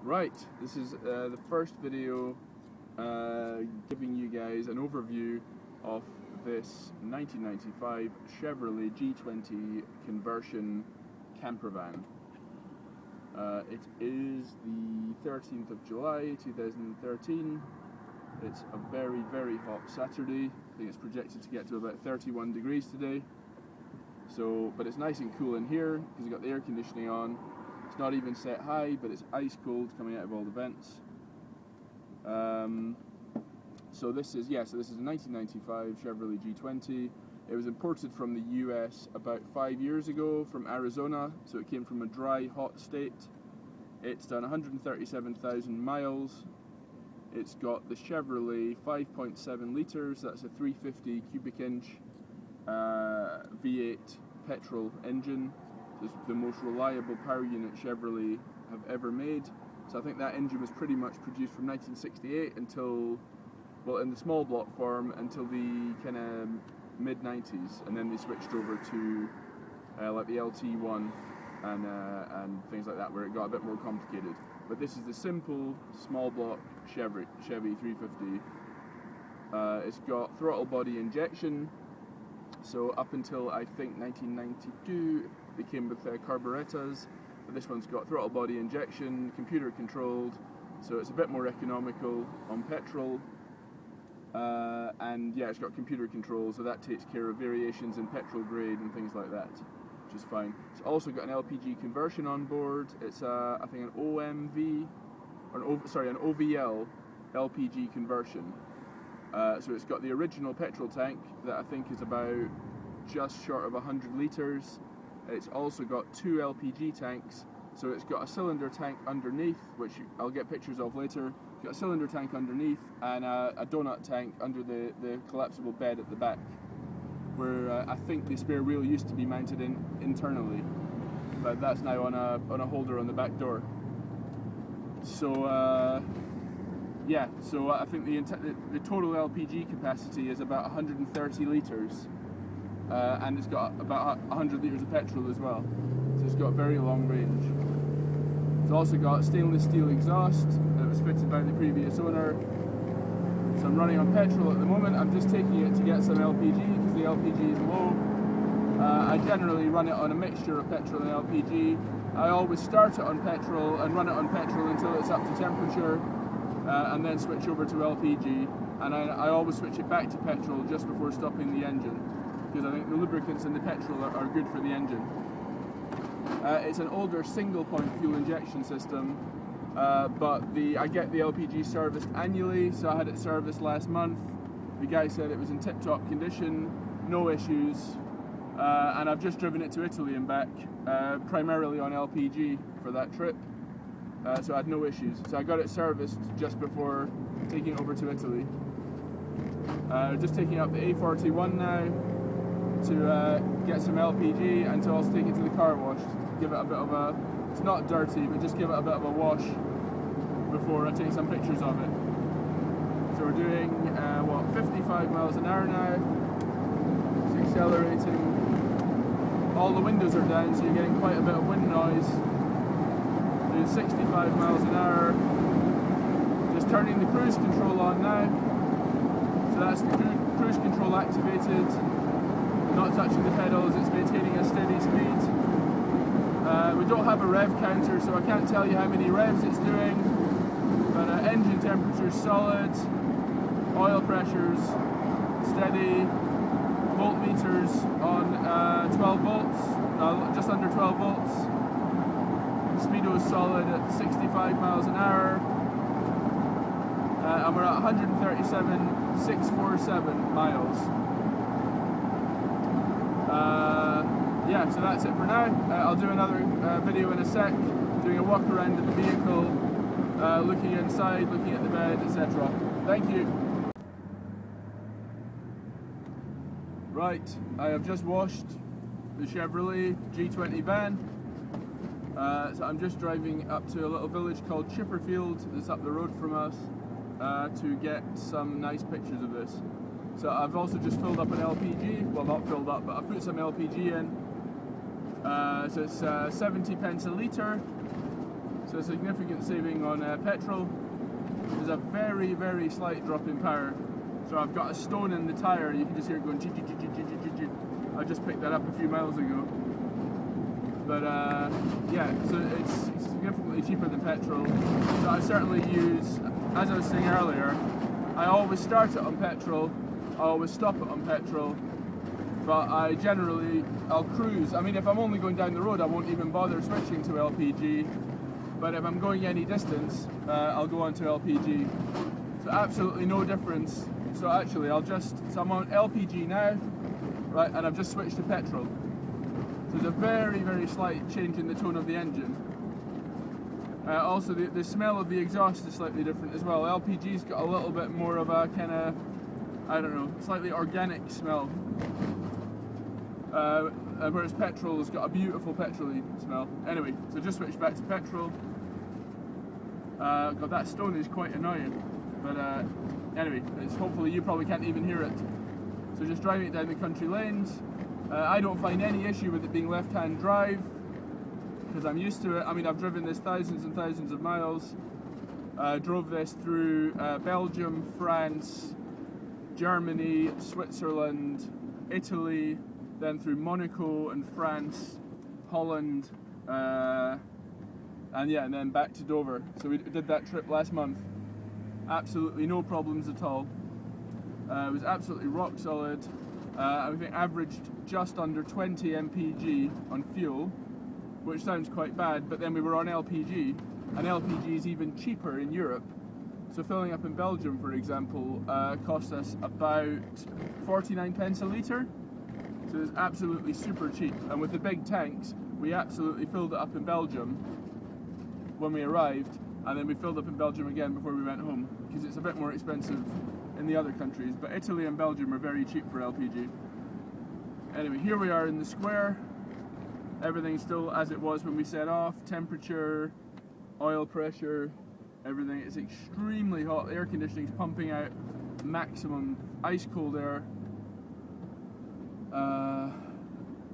Right, this is the first video giving you guys an overview of this 1995 Chevrolet G20 conversion camper van. It is the 13th of July 2013. It's a very, very hot Saturday. I think it's projected to get to about 31 degrees today. But it's nice and cool in here because you've got the air conditioning on. It's not even set high, but it's ice cold coming out of all the vents. So this is a 1995 Chevrolet G20. It was imported from the US about 5 years ago from Arizona, so it came from a dry, hot state. It's done 137,000 miles. It's got the Chevrolet 5.7 litres, that's a 350 cubic inch V8 petrol engine. It's the most reliable power unit Chevrolet have ever made. So I think that engine was pretty much produced from 1968 until, well, in the small block form until the kind of mid-90s, and then they switched over to like the LT1 and things like that, where it got a bit more complicated. But this is the simple small block Chevy 350. It's got throttle body injection. So up until I think 1992, they came with carburetors, but this one's got throttle body injection, computer controlled, so it's a bit more economical on petrol. And yeah, it's got computer control, so that takes care of variations in petrol grade and things like that, which is fine. It's also got an LPG conversion on board. It's I think an OMV, or an OVL LPG conversion. So it's got the original petrol tank that I think is about just short of 100 litres. It's also got two LPG tanks, so it's got a cylinder tank underneath, which I'll get pictures of later. It's got a cylinder tank underneath and a donut tank under the collapsible bed at the back, where I think the spare wheel used to be mounted internally, but that's now on a holder on the back door. So yeah, so I think the total LPG capacity is about 130 litres, and it's got about 100 litres of petrol as well, so it's got very long range. It's also got stainless steel exhaust that was fitted by the previous owner. So I'm running on petrol at the moment. I'm just taking it to get some LPG because the LPG is low. I generally run it on a mixture of petrol and LPG. I always start it on petrol and run it on petrol until it's up to temperature, and then switch over to LPG, and I always switch it back to petrol just before stopping the engine, because I think the lubricants in the petrol are good for the engine. It's an older single point fuel injection system, but I get the LPG serviced annually, so I had it serviced last month. The guy said it was in tip-top condition, no issues, and I've just driven it to Italy and back, primarily on LPG for that trip. So I had no issues. So I got it serviced just before taking it over to Italy. Just taking up the A41 now to get some LPG, and to also take it to the car wash, give it a bit of it's not dirty, but just give it a bit of a wash before I take some pictures of it. So we're doing 55 miles an hour now. It's accelerating. All the windows are down, so you're getting quite a bit of wind noise. 65 miles an hour. Just turning the cruise control on now. So that's the cruise control activated. Not touching the pedals, it's maintaining a steady speed. We don't have a rev counter, so I can't tell you how many revs it's doing. But engine temperature solid. Oil pressure's steady. Voltmeters on 12 volts, just under 12 volts. Speedo is solid at 65 miles an hour, and we're at 137,647 miles. Yeah, so that's it for now. I'll do another video in a sec, doing a walk around of the vehicle, looking inside, looking at the bed, etc. Thank you. Right, I have just washed the Chevrolet G20 van. So I'm just driving up to a little village called Chipperfield that's up the road from us to get some nice pictures of this. So I've also just filled up an LPG, well not filled up, but I've put some LPG in. So it's 70 pence a litre, so So a significant saving on petrol. There's a very, very slight drop in power. So I've got a stone in the tyre, you can just hear it going chee-chee-chee-chee-chee-chee. I just picked that up a few miles ago. But yeah, so it's significantly cheaper than petrol. So I certainly use, as I was saying earlier, I always start it on petrol, I always stop it on petrol, but I'll cruise. I mean, if I'm only going down the road, I won't even bother switching to LPG. But if I'm going any distance, I'll go on to LPG. So absolutely no difference. So actually, so I'm on LPG now, right, and I've just switched to petrol. So there's a very, very slight change in the tone of the engine. Also, the smell of the exhaust is slightly different as well. LPG's got a little bit more of a kind of, I don't know, slightly organic smell. Whereas petrol's got a beautiful petrol-y smell. Anyway, so just switched back to petrol. God, that stone is quite annoying. But anyway, hopefully you probably can't even hear it. So just driving it down the country lanes. I don't find any issue with it being left-hand drive because I'm used to it. I mean, I've driven this thousands and thousands of miles. Drove this through Belgium, France, Germany, Switzerland, Italy, then through Monaco and France, Holland, and then back to Dover. So we did that trip last month. Absolutely no problems at all. It was absolutely rock solid. I think averaged just under 20 mpg on fuel, which sounds quite bad, but then we were on LPG, and LPG is even cheaper in Europe. So filling up in Belgium, for example, cost us about 49 pence a litre. So it's absolutely super cheap. And with the big tanks, we absolutely filled it up in Belgium when we arrived, and then we filled up in Belgium again before we went home, because it's a bit more expensive in the other countries. But Italy and Belgium are very cheap for LPG. Anyway, here we are in the square. Everything's still as it was when we set off. Temperature, oil pressure, everything. It's extremely hot. The air conditioning's pumping out maximum ice cold air.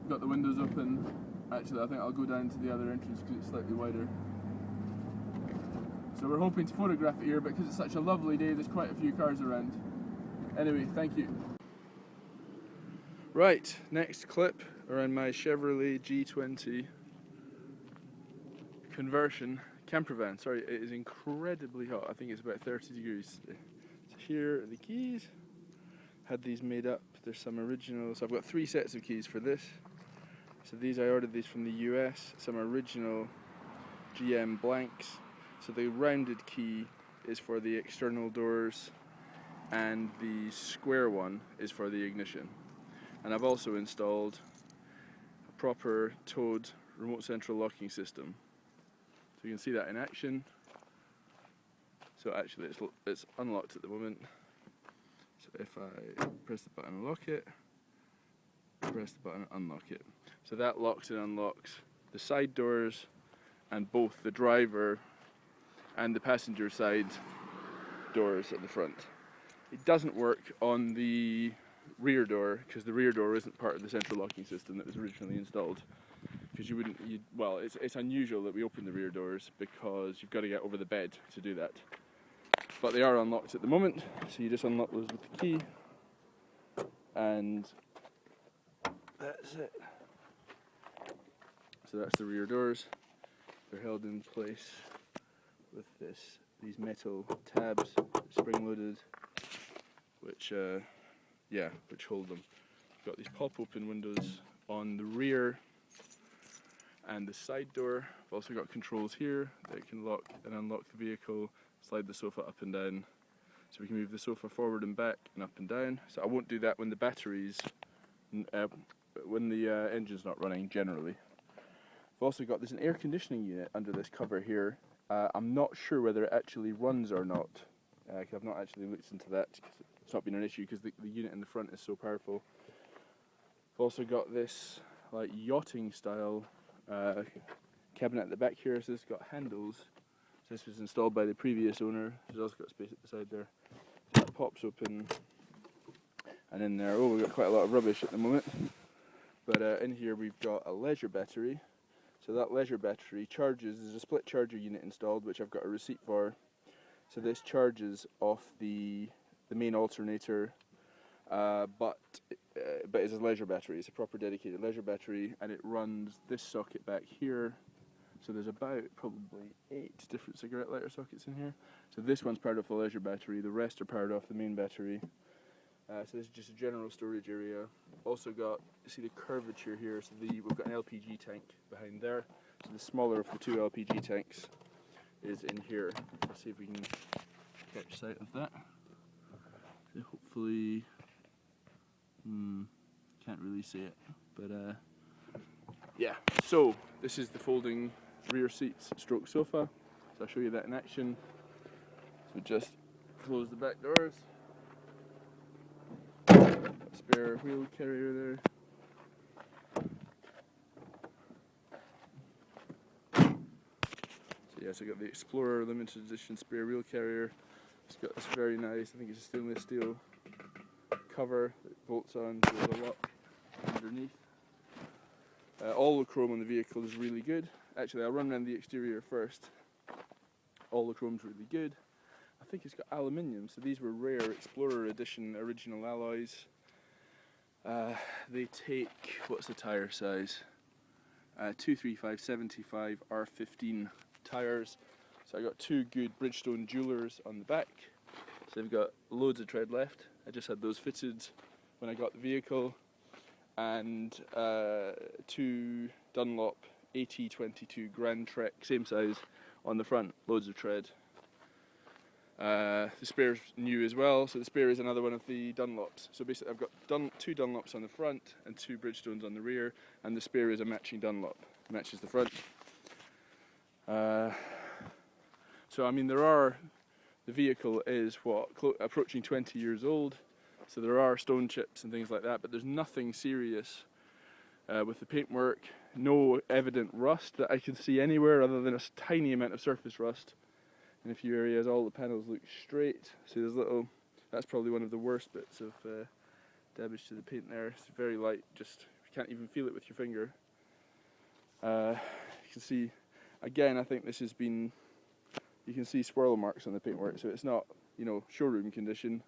Got the windows open. Actually, I think I'll go down to the other entrance because it's slightly wider. So we're hoping to photograph it here, but because it's such a lovely day, there's quite a few cars around. Anyway, thank you. Right, next clip around my Chevrolet G20 conversion camper van. Sorry, it is incredibly hot. I think it's about 30 degrees. So here are the keys. Had these made up. There's some original. So I've got 3 sets of keys for this. So I ordered these from the US. Some original GM blanks. So the rounded key is for the external doors, and the square one is for the ignition. And I've also installed a proper towed remote central locking system. So you can see that in action. So actually it's unlocked at the moment. So if I press the button and lock it, press the button and unlock it. So that locks and unlocks the side doors and both the driver and the passenger side doors at the front. It doesn't work on the rear door because the rear door isn't part of the central locking system that was originally installed. Because it's unusual that we open the rear doors because you've got to get over the bed to do that. But they are unlocked at the moment, so you just unlock those with the key, and that's it. So that's the rear doors. They're held in place with these metal tabs, spring-loaded, which hold them. You've got these pop-open windows on the rear and the side door. I've also got controls here that can lock and unlock the vehicle, slide the sofa up and down, so we can move the sofa forward and back and up and down. So I won't do that when the engine's not running generally. I've also got an air conditioning unit under this cover here. I'm not sure whether it actually runs or not. I've not actually looked into that because it's not been an issue because the unit in the front is so powerful. I've also got this yachting style cabinet at the back here. So it's got handles. So this was installed by the previous owner. There's also got space at the side there. So that pops open, and in there, we've got quite a lot of rubbish at the moment. But in here we've got a leisure battery. So that leisure battery charges, there's a split charger unit installed, which I've got a receipt for. So this charges off the main alternator, but it's a leisure battery. It's a proper dedicated leisure battery, and it runs this socket back here. So there's about probably 8 different cigarette lighter sockets in here. So this one's powered off the leisure battery, the rest are powered off the main battery. So this is just a general storage area. Also got, see the curvature here, so we've got an LPG tank behind there. So the smaller of the 2 LPG tanks is in here. Let's see if we can catch sight of that. So hopefully, can't really see it, but yeah. So this is the folding rear seats stroke sofa. So I'll show you that in action. So just close the back doors. Spare wheel carrier there. So yes, I got the Explorer limited edition spare wheel carrier. It's got this very nice, I think it's a stainless steel cover that bolts on to the lock underneath. All the chrome on the vehicle is really good. Actually, I'll run around the exterior first. All the chrome's really good. I think it's got aluminium, so these were rare Explorer edition original alloys. They take, what's the tyre size? 235/75 R15 tyres. So I got 2 good Bridgestone Jewelers on the back. So they've got loads of tread left. I just had those fitted when I got the vehicle. And 2 Dunlop AT22 Grand Trek, same size, on the front, loads of tread. The spare's new as well, so the spare is another one of the Dunlops. So basically I've got 2 Dunlops on the front and 2 Bridgestones on the rear, and the spare is a matching Dunlop, matches the front. So I mean the vehicle is approaching 20 years old, so there are stone chips and things like that, but there's nothing serious with the paintwork. No evident rust that I can see anywhere other than a tiny amount of surface rust. In a few areas all the panels look straight, so there's that's probably one of the worst bits of damage to the paint there. It's very light, just you can't even feel it with your finger. You can see, again, I think this has been, you can see swirl marks on the paintwork, so it's not, showroom condition,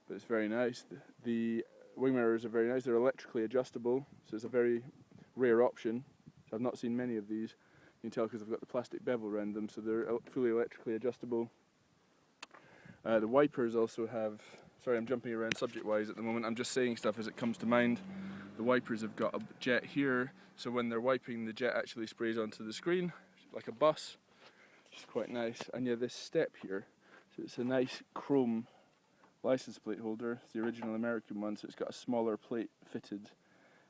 but it's very nice. The wing mirrors are very nice, they're electrically adjustable, so it's a very rare option. So I've not seen many of these. You can tell because they've got the plastic bevel around them, so they're fully electrically adjustable. The wipers also have, sorry I'm jumping around subject-wise at the moment, I'm just saying stuff as it comes to mind. The wipers have got a jet here, so when they're wiping the jet actually sprays onto the screen, like a bus, which is quite nice. And yeah, this step here, so it's a nice chrome license plate holder, it's the original American one, so it's got a smaller plate fitted,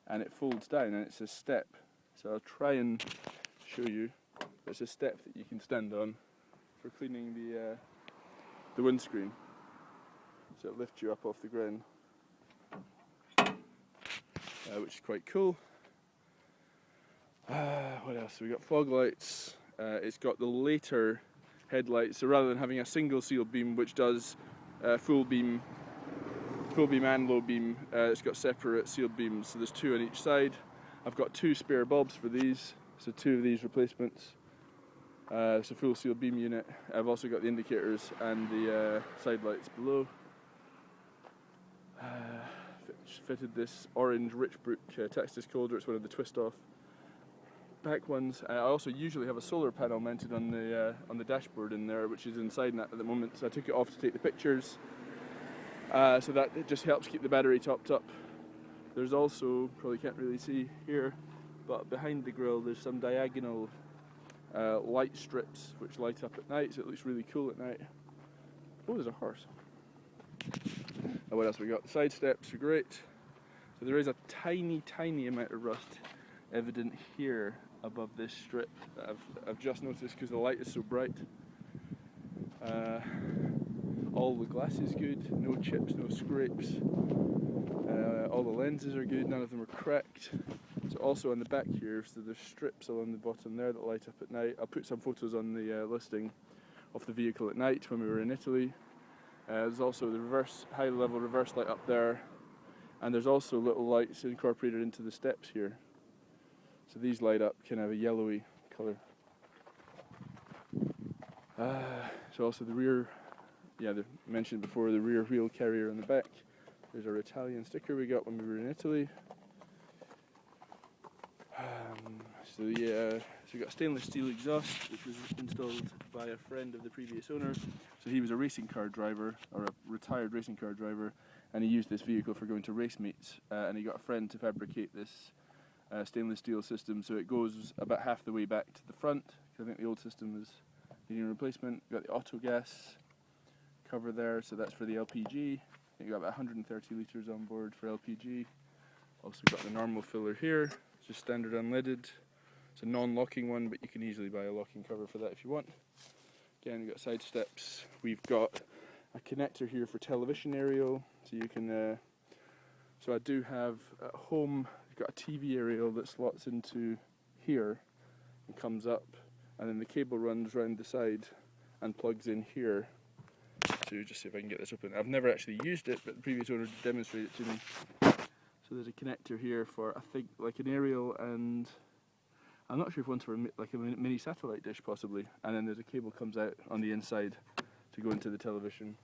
and it folds down and it's a step. So I'll try and show you. It's a step that you can stand on for cleaning the windscreen, so it lifts you up off the ground, which is quite cool. What else? We got fog lights. It's got the later headlights, so rather than having a single sealed beam which does full beam and low beam, it's got separate sealed beams, so there's 2 on each side. I've got 2 spare bulbs for these, so 2 of these replacements. It's a full sealed beam unit. I've also got the indicators and the side lights below. Fitted this orange Richbrook tax disc holder. It's one of the twist off back ones. I also usually have a solar panel mounted on the dashboard in there, which is inside that at the moment, so I took it off to take the pictures. So that it just helps keep the battery topped up. There's also, probably can't really see here, but behind the grille there's some diagonal light strips which light up at night, so it looks really cool at night. Oh, there's a horse. And what else we got? The side steps are great. So there is a tiny amount of rust evident here above this strip that I've just noticed because the light is so bright. All the glass is good, no chips, no scrapes. All the lenses are good, none of them are cracked. So also on the back here, so there's strips along the bottom there that light up at night. I'll put some photos on the listing of the vehicle at night when we were in Italy. There's also the high level reverse light up there, and there's also little lights incorporated into the steps here. So these light up kind of a yellowy colour. So also the rear, yeah, they mentioned before, the rear wheel carrier on the back. There's our Italian sticker we got when we were in Italy. So we got a stainless steel exhaust, which was installed by a friend of the previous owner. So he was a racing car driver, or a retired racing car driver, and he used this vehicle for going to race meets. And he got a friend to fabricate this stainless steel system, so it goes about half the way back to the front. I think the old system was needing a replacement. We've got the auto gas cover there, so that's for the LPG. I think we've got about 130 litres on board for LPG. Also got the normal filler here, it's just standard unleaded. It's a non-locking one, but you can easily buy a locking cover for that if you want. Again, we've got side steps. We've got a connector here for television aerial, so you can. So I do have at home. You've got a TV aerial that slots into here and comes up, and then the cable runs round the side and plugs in here. So just see if I can get this open. I've never actually used it, but the previous owner demonstrated it to me. So there's a connector here for, I think, like an aerial, and I'm not sure if one's for like a mini satellite dish possibly. And then there's a cable comes out on the inside to go into the television.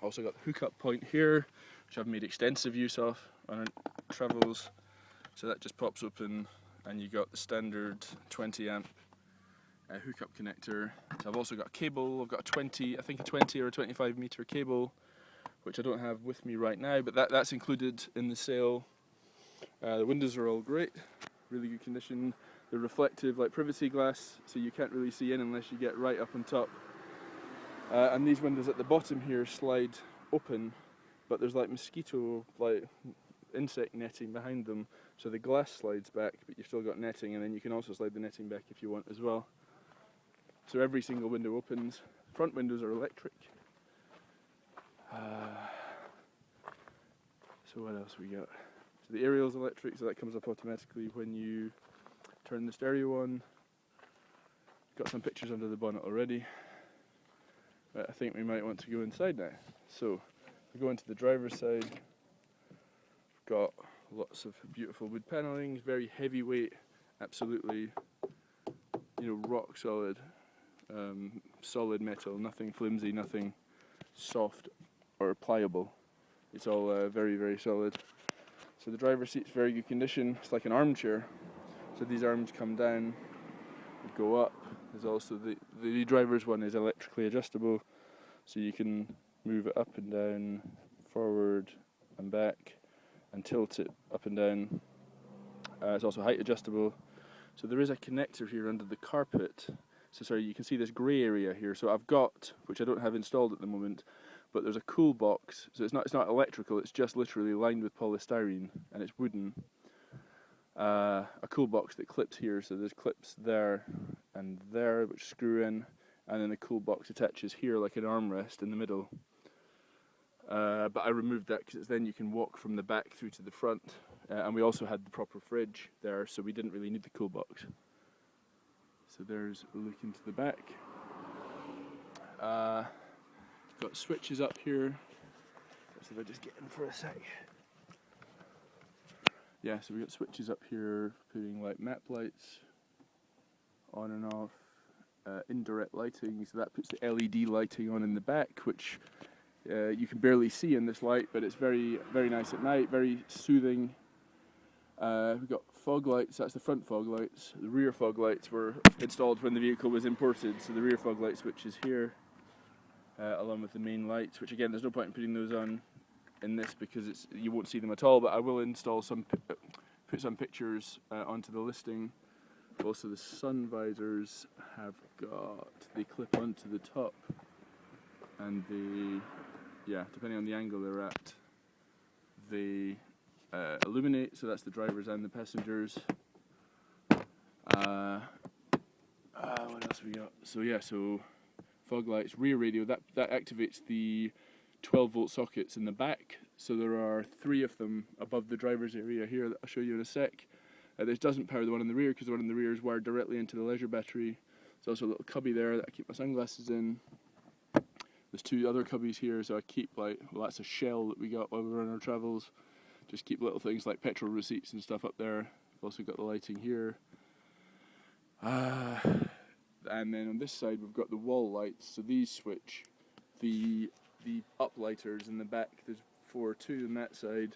Also got the hookup point here, which I've made extensive use of on our travels. So that just pops open, and you got the standard 20 amp hookup connector. So I've also got a cable. I've got a 20 or a 25 meter cable, which I don't have with me right now, but that's included in the sale. The windows are all great, really good condition. They're reflective, like privacy glass, so you can't really see in unless you get right up on top. And these windows at the bottom here slide open, but there's like mosquito, like insect netting behind them, so the glass slides back, but you've still got netting, and then you can also slide the netting back if you want as well. So every single window opens. Front windows are electric. So what else we got? So the aerial's electric, so that comes up automatically when you turn the stereo on. Got some pictures under the bonnet already, but I think we might want to go inside now. So we go into the driver's side. We've got lots of beautiful wood panelling, very heavyweight, absolutely, rock solid, solid metal, nothing flimsy, nothing soft or pliable. It's all very, very solid. So the driver's seat's very good condition. It's like an armchair. So these arms come down, go up. There's also the driver's one is electrically adjustable, so you can move it up and down, forward and back, and tilt it up and down. It's also height adjustable. So there is a connector here under the carpet. So sorry, you can see this grey area here. So I've got, which I don't have installed at the moment, but there's a cool box. So it's not electrical. It's just literally lined with polystyrene, and it's wooden. A cool box that clips here. So there's clips there and there, which screw in, and then the cool box attaches here like an armrest in the middle. But I removed that because then you can walk from the back through to the front. And we also had the proper fridge there, so we didn't really need the cool box. So there's a look into the back. Got switches up here. So if I just get in for a sec. Yeah, so we got switches up here, putting like map lights on and off, indirect lighting. So that puts the LED lighting on in the back, which you can barely see in this light, but it's very, very nice at night, very soothing. We've got fog lights. That's the front fog lights. The rear fog lights were installed when the vehicle was imported, so the rear fog light switch is here, along with the main lights, which again there's no point in putting those on in this because you won't see them at all, but I will install put some pictures onto the listing. Also the sun visors have got, they clip onto the top, and depending on the angle they're at, they illuminate, so that's the drivers and the passengers. What else we got? So fog lights, rear radio, that activates the 12 volt sockets in the back. So there are 3 of them above the driver's area here that I'll show you in a sec. This doesn't power the one in the rear because the one in the rear is wired directly into the leisure battery. There's also a little cubby there that I keep my sunglasses in. There's 2 other cubbies here, so I keep that's a shell that we got while we were on our travels. Just keep little things like petrol receipts and stuff up there. Also got the lighting here. And then on this side we've got the wall lights. So these switch the uplighters in the back. There's 2 on that side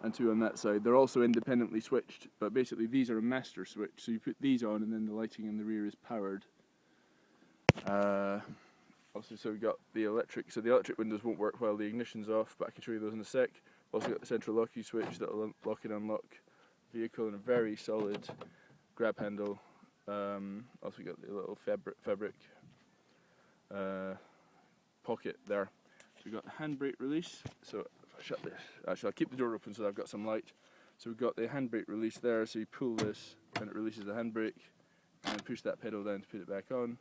and 2 on that side. They're also independently switched, but basically these are a master switch. So you put these on and then the lighting in the rear is powered. Also, so we've got the electric. So the electric windows won't work while the ignition's off, but I can show you those in a sec. Also got the central locking switch that'll lock and unlock the vehicle, and a very solid grab handle. Also got the little fabric pocket there. So we've got the handbrake release. So if I shut this, actually I'll keep the door open so that I've got some light. So we've got the handbrake release there. So you pull this and it releases the handbrake, and then push that pedal down to put it back on.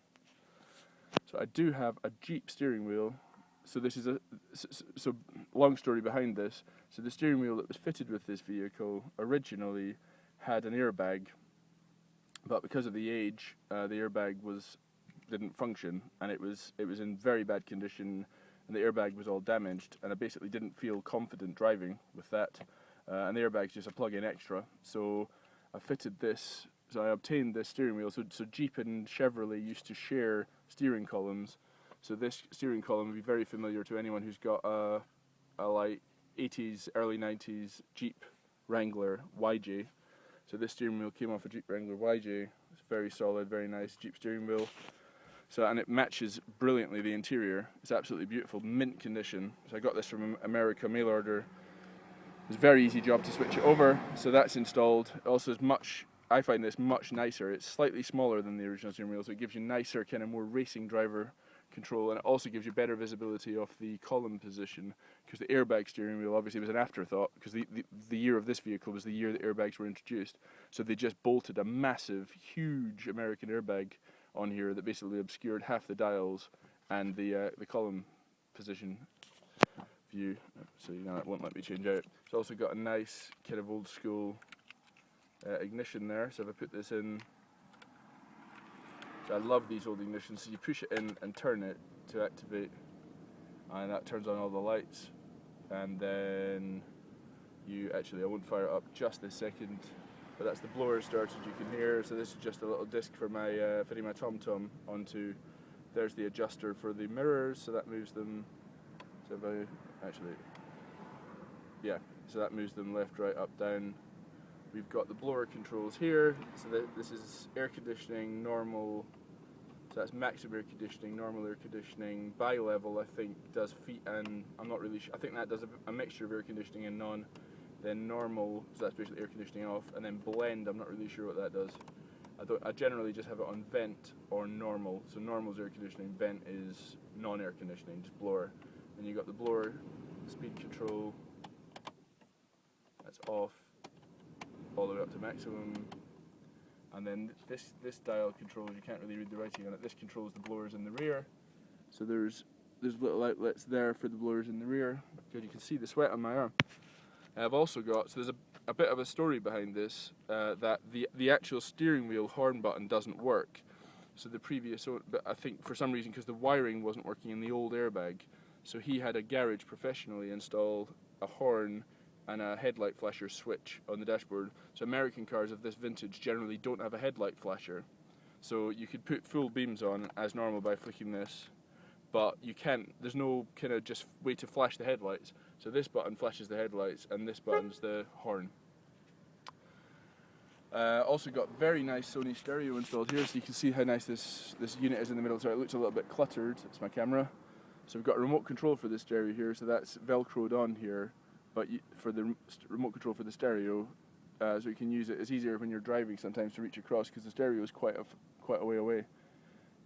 So I do have a Jeep steering wheel. So this is so long story behind this. So the steering wheel that was fitted with this vehicle originally had an airbag, but because of the age, the airbag didn't function, and it was in very bad condition, and the airbag was all damaged, and I basically didn't feel confident driving with that. And the airbag's just a plug-in extra. So I fitted this. So I obtained this steering wheel. So Jeep and Chevrolet used to share steering columns. So this steering column would be very familiar to anyone who's got a like 80s, early 90s Jeep Wrangler YJ. So this steering wheel came off a Jeep Wrangler YJ. It's very solid, very nice Jeep steering wheel. So, and it matches brilliantly the interior. It's absolutely beautiful, mint condition. So I got this from America, mail order. It's a very easy job to switch it over. So that's installed. It also is I find this much nicer. It's slightly smaller than the original steering wheel, so it gives you nicer, kind of more racing driver control, and it also gives you better visibility of the column position, because the airbag steering wheel obviously was an afterthought, because the year of this vehicle was the year that airbags were introduced. So they just bolted a massive, huge American airbag on here that basically obscured half the dials and the column position view. So you know it won't let me change out. It's also got a nice kind of old school ignition there. So if I put this in, so I love these old ignitions. So you push it in and turn it to activate, and that turns on all the lights. And then I won't fire it up just this second, but that's the blower started, you can hear. So this is just a little disc for my fitting my TomTom onto. There's the adjuster for the mirrors, so that moves them. So if so that moves them left, right, up, down. We've got the blower controls here. So this is air conditioning, normal. So that's maximum air conditioning, normal air conditioning. Bi-level, I think, does feet and I'm not really sure. I think that does a mixture of air conditioning and non. Then normal, so that's basically air conditioning off. And then blend, I'm not really sure what that does. I generally just have it on vent or normal. So normal is air conditioning, vent is non-air conditioning, just blower. Then you got the blower, speed control. That's off, all the way up to maximum. And then this dial controls, you can't really read the writing on it. This controls the blowers in the rear. So there's little outlets there for the blowers in the rear. Good, you can see the sweat on my arm. I've also got, so there's a bit of a story behind this, that the actual steering wheel horn button doesn't work. So the previous, but I think for some reason, because the wiring wasn't working in the old airbag, so he had a garage professionally install a horn and a headlight flasher switch on the dashboard. So American cars of this vintage generally don't have a headlight flasher. So you could put full beams on as normal by flicking this, but you can't, there's no kind of just way to flash the headlights. So this button flashes the headlights and this button's the horn. Also got very nice Sony stereo installed here, so you can see how nice this unit is in the middle. So it looks a little bit cluttered, it's my camera. So we've got a remote control for the stereo here, so that's velcroed on here. But for the remote control for the stereo, so you can use it. It's easier when you're driving sometimes to reach across because the stereo is quite a way away.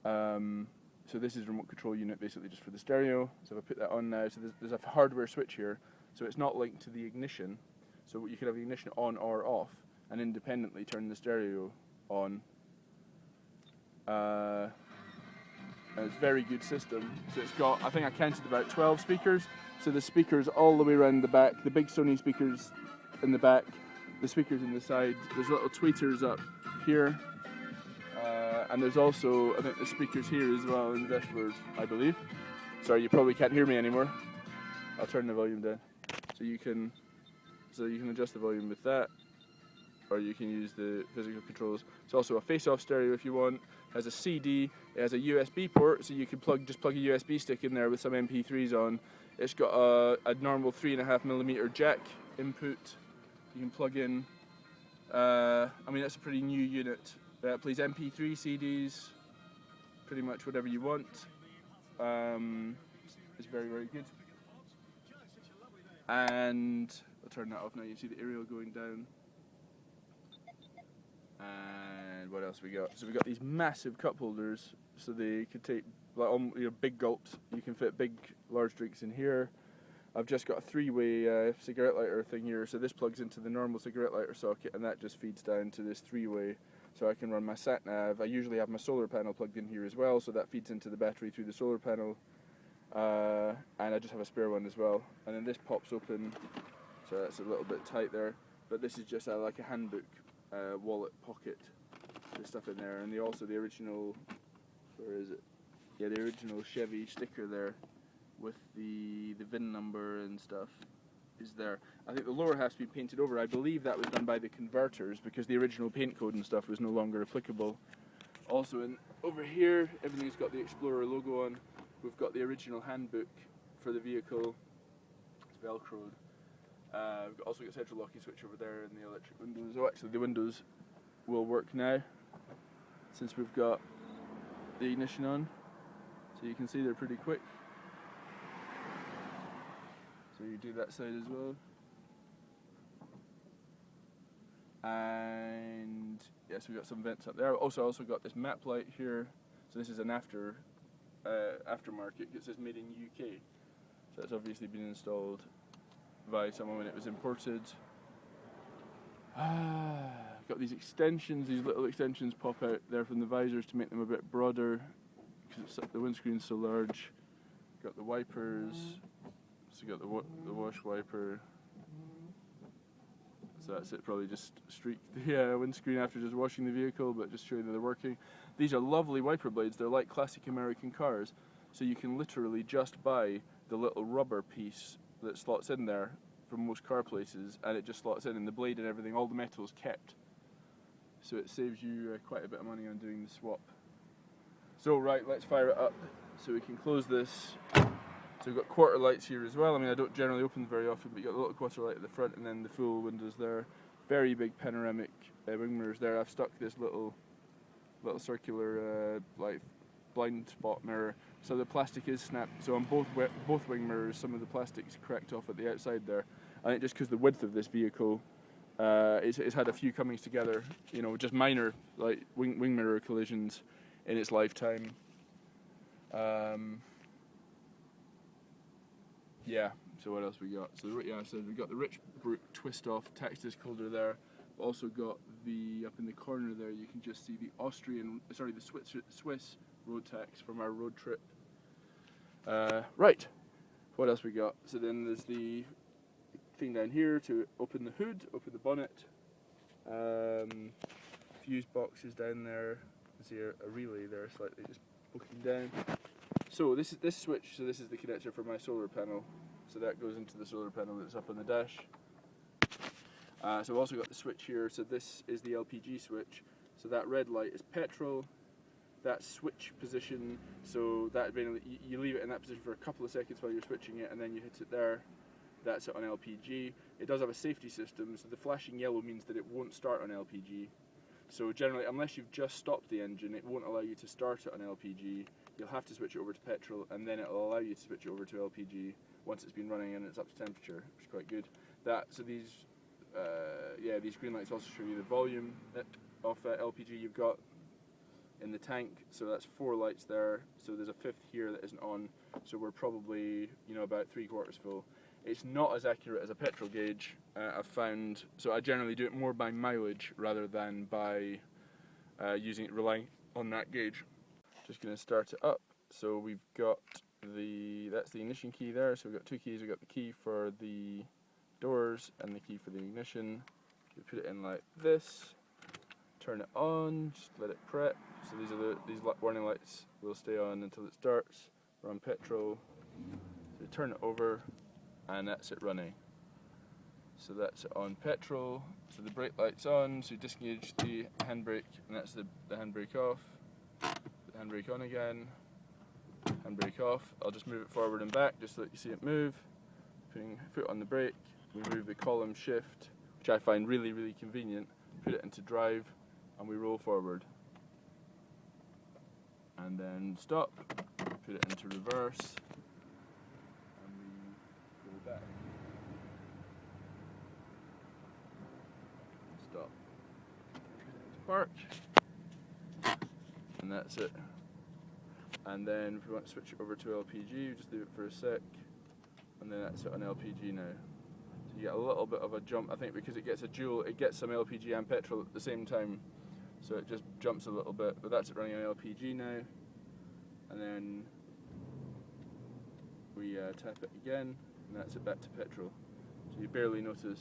So this is a remote control unit basically just for the stereo. So if I put that on now, so there's a hardware switch here, so it's not linked to the ignition. So you could have the ignition on or off, and independently turn the stereo on. And it's a very good system. So it's got, I think I counted about 12 speakers. So the speakers all the way around the back, the big Sony speakers in the back, the speakers in the side. There's little tweeters up here. And there's also, I think, the speakers here as well in the dashboard, I believe. Sorry, you probably can't hear me anymore. I'll turn the volume down. So you can adjust the volume with that. or you can use the physical controls. It's also a face-off stereo if you want. It has a CD, it has a USB port, so you can just plug a USB stick in there with some MP3s on. It's got a normal 3.5mm jack input you can plug in. I mean, that's a pretty new unit. It plays MP3 CDs, pretty much whatever you want. It's very, very good. And I'll turn that off now. You see the aerial going down. And what else we got? So we got these massive cup holders, so they could take like big gulps. You can fit big, large drinks in here. I've just got a 3-way cigarette lighter thing here, so this plugs into the normal cigarette lighter socket, and that just feeds down to this 3-way, so I can run my sat nav. I usually have my solar panel plugged in here as well, so that feeds into the battery through the solar panel. And I just have a spare one as well. And then this pops open, so that's a little bit tight there. But this is just like a handbook, wallet pocket. There's stuff in there, and the original, where is it? Yeah, the original Chevy sticker there, with the VIN number and stuff is there. I think the lower half's been painted over. I believe that was done by the converters because the original paint code and stuff was no longer applicable. Also, over here, everything's got the Explorer logo on. We've got the original handbook for the vehicle. It's velcroed. We've also got central locking switch over there and the electric windows. Oh, actually, the windows will work now since we've got the ignition on. So you can see they're pretty quick. So you do that side as well. And yes, we've got some vents up there. Also got this map light here. So this is an aftermarket. It says made in UK. So it's obviously been installed by someone when it was imported. Got these extensions. These little extensions pop out there from the visors to make them a bit broader because the windscreen's so large. Got the wipers. So you got the wash wiper. So that's it, probably just streak the windscreen after just washing the vehicle, but just showing that they're working. These are lovely wiper blades. They're like classic American cars. So you can literally just buy the little rubber piece that slots in there from most car places, and it just slots in, and the blade and everything, all the metal's kept. So it saves you quite a bit of money on doing the swap. So right, let's fire it up so we can close this. So we've got quarter lights here as well. I mean, I don't generally open them very often, but you've got a little quarter light at the front and then the full windows there. Very big panoramic wing mirrors there. I've stuck this little circular like blind spot mirror, so the plastic is snapped. So on both wing mirrors, some of the plastic's cracked off at the outside there. I think just because the width of this vehicle, it's had a few comings together, you know, just minor like wing mirror collisions in its lifetime. Yeah, so what else we got? So we've got the Rich Brook twist off tax disc holder there. We've also got the, up in the corner there, you can just see the Swiss road tax from our road trip. Right, what else we got? So then there's the thing down here to open the hood, open the bonnet. Fuse boxes down there. You see a relay there, slightly just poking down. So this switch, so this is the connector for my solar panel. So that goes into the solar panel that's up on the dash. So I've also got the switch here. So this is the LPG switch. So that red light is petrol. That switch position, so that you leave it in that position for a couple of seconds while you're switching it, and then you hit it there. That's it on LPG. It does have a safety system, so the flashing yellow means that it won't start on LPG. So generally, unless you've just stopped the engine, it won't allow you to start it on LPG. You'll have to switch it over to petrol, and then it'll allow you to switch it over to LPG once it's been running and it's up to temperature, which is quite good. So these green lights also show you the volume of LPG you've got in the tank. So that's 4 lights there. So there's a 5th here that isn't on. So we're probably, about 3/4 full. It's not as accurate as a petrol gauge, I've found. So I generally do it more by mileage rather than by relying on that gauge. Just going to start it up. So we've got that's the ignition key there. So we've got 2 keys. We've got the key for the doors and the key for the ignition. We put it in like this. Turn it on. Just let it prep. So these warning lights will stay on until it starts. We're on petrol. So we turn it over, and that's it running. So that's on petrol, so the brake light's on, so you disengage the handbrake, and that's the handbrake off. Put the handbrake on again, handbrake off. I'll just move it forward and back just so that you see it move. Putting foot on the brake, we move the column shift, which I find really, really convenient. Put it into drive, and we roll forward. And then stop, put it into reverse, and we go back. Stop. Park, and that's it. And then if we want to switch it over to LPG, you just leave it for a sec, and then that's it on LPG now. So you get a little bit of a jump, I think, because it gets a dual, it gets some LPG and petrol at the same time, so it just jumps a little bit. But that's it running on LPG now, and then we tap it again, and that's it back to petrol. So you barely notice.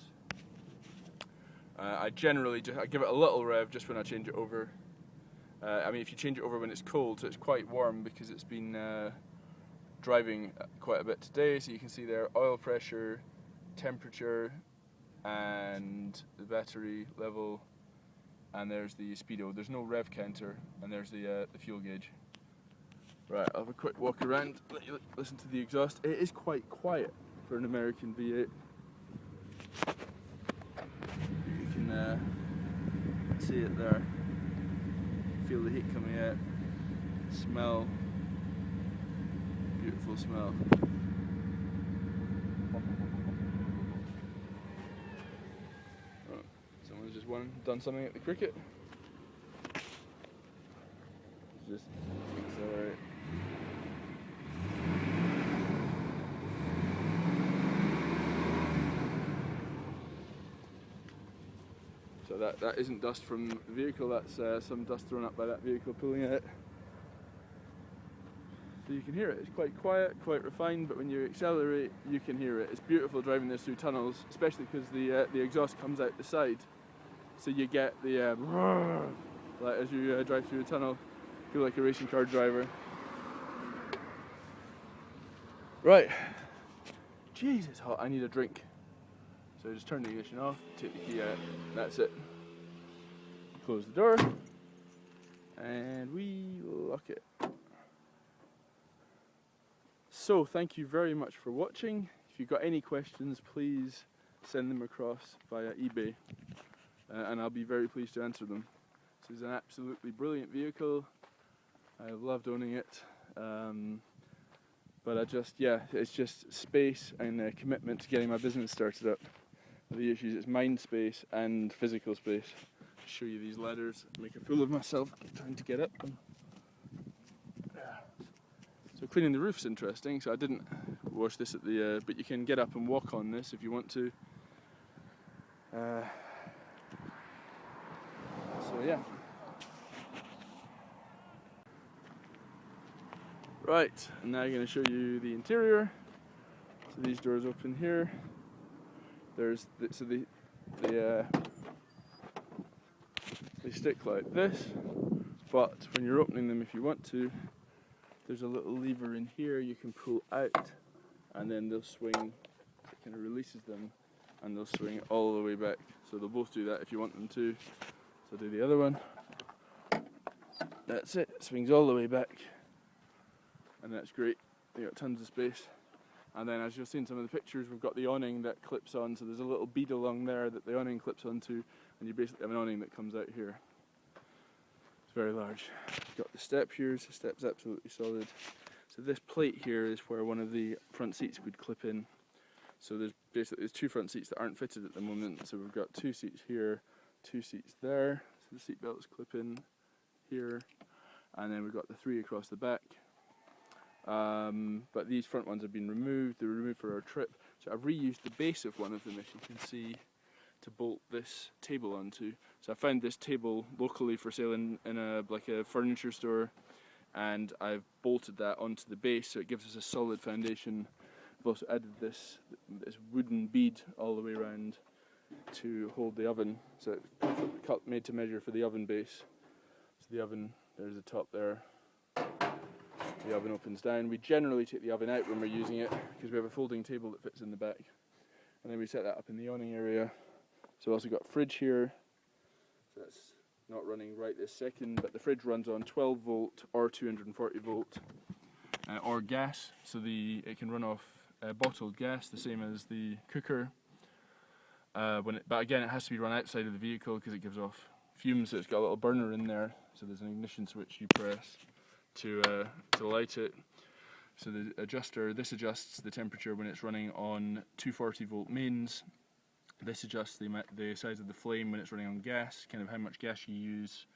I generally I give it a little rev just when I change it over. I mean, if you change it over when it's cold, so it's quite warm because it's been driving quite a bit today. So you can see there oil pressure, temperature, and the battery level, and there's the speedo. There's no rev counter, and there's the fuel gauge. Right, I'll have a quick walk around, let you listen to the exhaust. It is quite quiet for an American V8. You can see it there. Feel the heat coming out. Smell. Beautiful smell. Oh, someone's just done something at the cricket. Just accelerate. So that isn't dust from the vehicle, that's some dust thrown up by that vehicle pulling it. So you can hear it, it's quite quiet, quite refined, but when you accelerate you can hear it. It's beautiful driving this through tunnels, especially because the exhaust comes out the side. So you get the like as you drive through a tunnel, feel like a racing car driver. Right, jeez, it's hot, I need a drink. So just turn the ignition off, take the key out, that's it. Close the door, and we lock it. So thank you very much for watching. If you've got any questions, please send them across via eBay, and I'll be very pleased to answer them. This is an absolutely brilliant vehicle. I loved owning it. But it's just space and commitment to getting my business started up. The issues, it's mind space and physical space. I'll show you these ladders, make a fool of myself trying to get up them. So cleaning the roof's interesting, so I didn't wash this at the, but you can get up and walk on this if you want to. So yeah. Right, and now I'm going to show you the interior. So these doors open here. There's they stick like this, but when you're opening them, if you want to, there's a little lever in here you can pull out, and then they'll swing. It kind of releases them, and they'll swing all the way back. So they'll both do that if you want them to. So do the other one. That's it. It swings all the way back, and that's great. You got tons of space. And then as you'll see in some of the pictures, we've got the awning that clips on, so there's a little bead along there that the awning clips onto, and you basically have an awning that comes out here. It's very large. You've got the step here, so the step's absolutely solid. So this plate here is where one of the front seats would clip in. So there's two front seats that aren't fitted at the moment, so we've got two seats here, two seats there, so the seat belts clip in here, and then we've got the three across the back. But these front ones have been removed. They were removed for our trip, so I've reused the base of one of them, if you can see, to bolt this table onto. So I found this table locally for sale in a furniture store, and I've bolted that onto the base, so it gives us a solid foundation. I've also added this wooden bead all the way around to hold the oven, so it's made to measure for the oven base. So the oven, there's the top there. The oven opens down. We generally take the oven out when we're using it because we have a folding table that fits in the back, And then we set that up in the awning area. So we've also got a fridge here. So that's not running right this second, but the fridge runs on 12 volt or 240 volt or gas. So it can run off bottled gas, the same as the cooker. But again, it has to be run outside of the vehicle because it gives off fumes. So it's got a little burner in there. So there's an ignition switch you press to light it. So the adjuster, this adjusts the temperature when it's running on 240 volt mains. This adjusts the size of the flame when it's running on gas, kind of how much gas you use.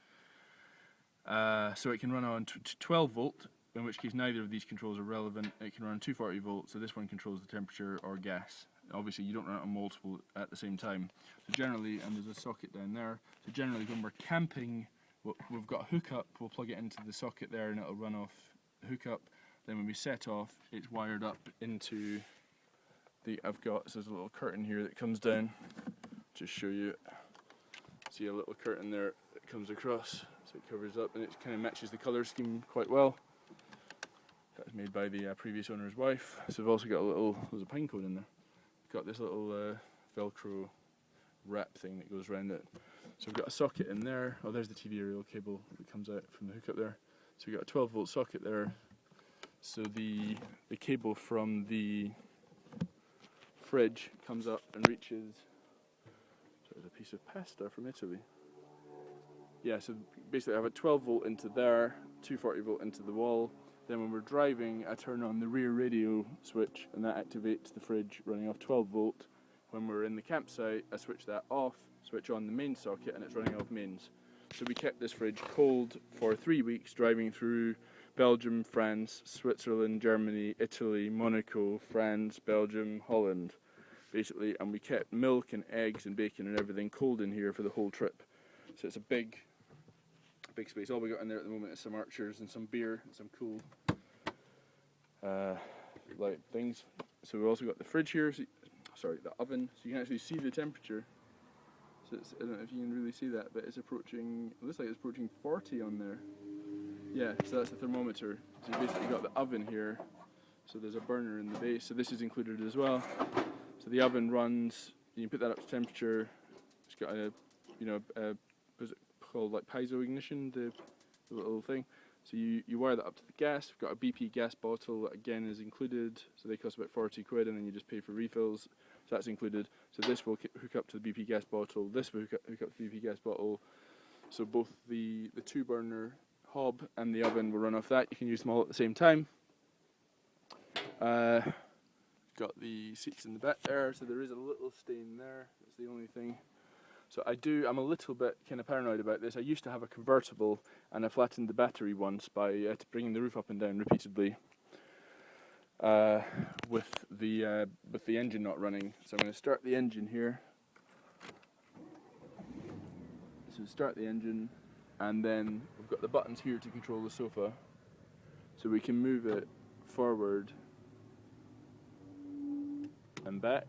So it can run on 12 volt, in which case neither of these controls are relevant. It can run on 240 volt, so this one controls the temperature or gas. Obviously you don't run it on multiple at the same time. So generally, and there's a socket down there, so generally when we're camping, we've got a hookup, we'll plug it into the socket there and it'll run off the hookup. Then when we set off, it's wired up into so there's a little curtain here that comes down. Just show you, see a little curtain there that comes across, so it covers up and it kind of matches the colour scheme quite well. That was made by the previous owner's wife. So we've also got there's a pine cone in there. Got this little Velcro wrap thing that goes around it. So we've got a socket in there. Oh, there's the TV aerial cable that comes out from the hookup there. So we've got a 12 volt socket there. So the cable from the fridge comes up and reaches. So there's a piece of pasta from Italy. Yeah, so basically I have a 12 volt into there, 240 volt into the wall. Then when we're driving, I turn on the rear radio switch and that activates the fridge running off 12 volt. When we're in the campsite, I switch that off, switch on the main socket and it's running off mains. So we kept this fridge cold for 3 weeks driving through Belgium, France, Switzerland, Germany, Italy, Monaco, France, Belgium, Holland, basically, and we kept milk and eggs and bacon and everything cold in here for the whole trip. So it's a big space. All we got in there at the moment is some Archers and some beer and some cool light things. So we've also got the fridge here, the oven, so you can actually see the temperature. So I don't know if you can really see that, but it looks like it's approaching 40 on there. Yeah, so that's the thermometer. So you basically got the oven here, so there's a burner in the base, so this is included as well. So the oven runs, you can put that up to temperature. It's got what's it called, like piezo ignition, the little thing. So you wire that up to the gas. We've got a BP gas bottle that again is included, so they cost about 40 quid and then you just pay for refills. So that's included. So this will hook up to the BP gas bottle, this will hook up to the BP gas bottle. So both the 2-burner hob and the oven will run off that. You can use them all at the same time. Got the seats in the back there, so there is a little stain there. That's the only thing. So I'm a little bit kind of paranoid about this. I used to have a convertible and I flattened the battery once by bringing the roof up and down repeatedly with the engine not running. So I'm going to start the engine here. So start the engine, and then we've got the buttons here to control the sofa. So we can move it forward and back.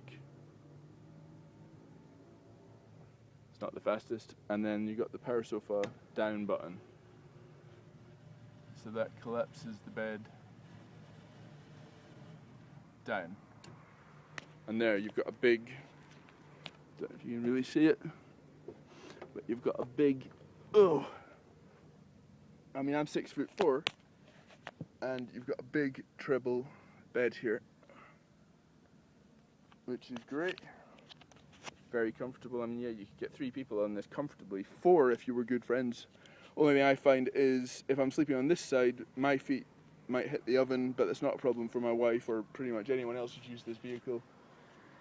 It's not the fastest. And then you got the power sofa down button. So that collapses the bed down. And there you've got a big, I don't know if you can really see it, but you've got a big, I'm 6'4", and you've got a big treble bed here, which is great. Very comfortable. You could get 3 people on this comfortably, 4 if you were good friends. Only thing I find is if I'm sleeping on this side, my feet might hit the oven, but that's not a problem for my wife or pretty much anyone else who's used this vehicle.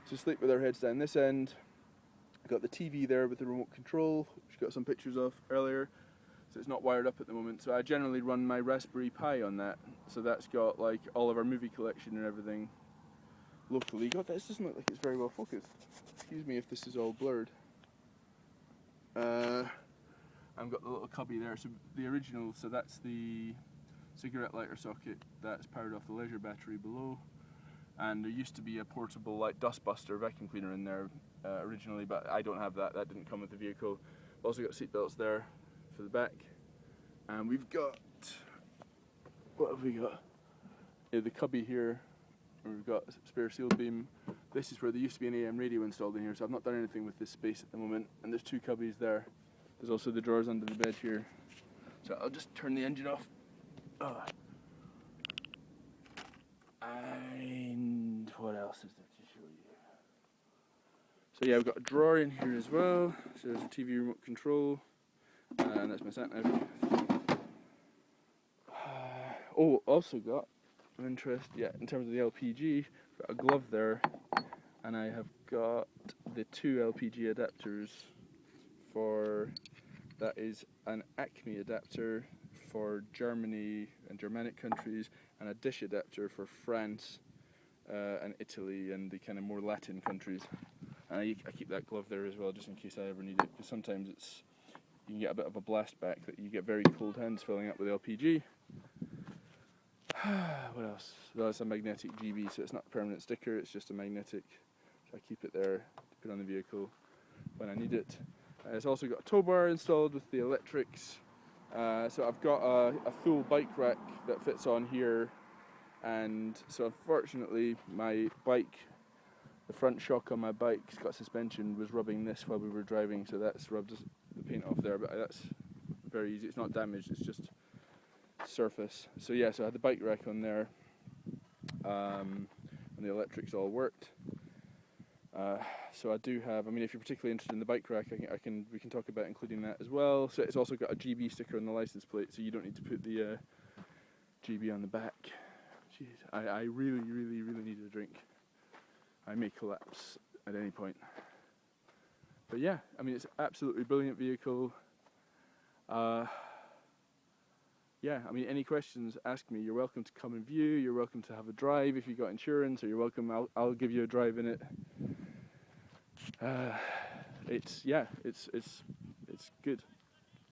So sleep with our heads down this end. Got the TV there with the remote control, which got some pictures of earlier. So it's not wired up at the moment. So I generally run my Raspberry Pi on that. So that's got like all of our movie collection and everything locally. God, this doesn't look like it's very well focused. Excuse me if this is all blurred. I've got the little cubby there. So the original, so that's the cigarette lighter socket that's powered off the leisure battery below. And there used to be a portable like dustbuster vacuum cleaner in there originally, but I don't have that. That didn't come with the vehicle. We've also got seat belts there for the back, and we've got, what have we got? Yeah, the cubby here We've got a spare seal beam. This is where there used to be an AM radio installed in here, so I've not done anything with this space at the moment. And there's 2 cubbies there. There's also the drawers under the bed here. So I'll just turn the engine off. And what else is there to show you? So yeah, we've got a drawer in here as well. So there's a TV remote control, and that's my sat nav. Also got of interest, in terms of the LPG, got a glove there, and I have got the 2 LPG adapters for, that is an Acme adapter for Germany and Germanic countries, and a dish adapter for France and Italy and the kind of more Latin countries. And I keep that glove there as well, just in case I ever need it, because sometimes you can get a bit of a blast back that you get very cold hands filling up with LPG. What else? Well, it's a magnetic GB, so it's not a permanent sticker, it's just a magnetic. So I keep it there to put on the vehicle when I need it. It's also got a tow bar installed with the electrics. So I've got a full bike rack that fits on here, and so unfortunately my bike, the front shock on my bike's got suspension, was rubbing this while we were driving, so that's rubbed the paint off there, but that's very easy. It's not damaged, it's just surface. So yeah, so I had the bike rack on there, and the electrics all worked. So I do have, I mean, if you're particularly interested in the bike rack, we can talk about including that as well. So it's also got a GB sticker on the license plate, so you don't need to put the GB on the back. Jeez, I really need a drink. I may collapse at any point. But yeah, I mean, it's an absolutely brilliant vehicle. Yeah, I mean, any questions, ask me. You're welcome to come and view. You're welcome to have a drive if you've got insurance, or you're welcome. I'll give you a drive in it. It's good.